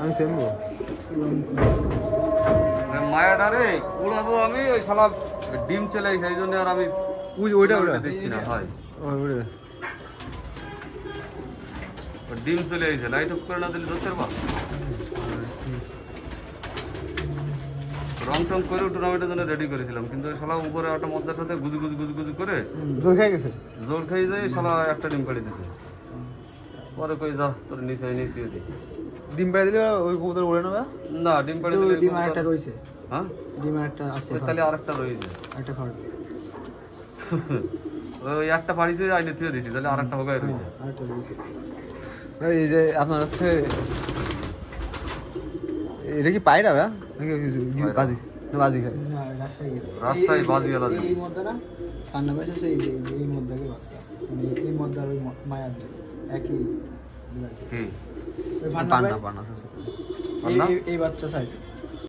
আমি সেমবো মায়াটা রে উড়াবো আমি ওই শালা ডিম চলে সেই জন্য আর আমি ওইটা দেখছি না হয় ওইটা ডিম চলে এসেছে লাইট অফ করে না দিলে ধরতে পারবা রং টং করে টুর্নামেন্টের জন্য রেডি করেছিলাম কিন্তু শালা উপরে একটা মদ্দার সাথে গুজি গুজি গুজি গুজি করে জোর খেয়ে গেছে জোর খেয়ে যায় শালা একটা ডিম পাড়ি দিছে পরে কই যা তোর নিচে নিচে দিই ডিম পাড়ে দিলে ওই কবুতর উড়ে না না ডিম পাড়ি দিলে ডিম আরেকটা রয়েছে হ্যাঁ ডিম আরেকটা আছে তাহলে আরেকটা রয়েছে একটা খাওয়া ওই একটা পাড়িছে আইনে থুয়ে দিছি তাহলে আরেকটা হবে রয়েছে আরেকটা রয়েছে এই যে আপনার হচ্ছে এটা কি পায়রা ভাই নাকি বাজি বাজি খায় না রাজশাহী রাজশাহী বাজিওয়ালা এই মধ্যে না কান্না পাশে আছে এই মধ্যে বাচ্চা মানে এই মধ্যে আর ওই মায়া একই কি ওই পান্না পান্না এই বাচ্চা চাই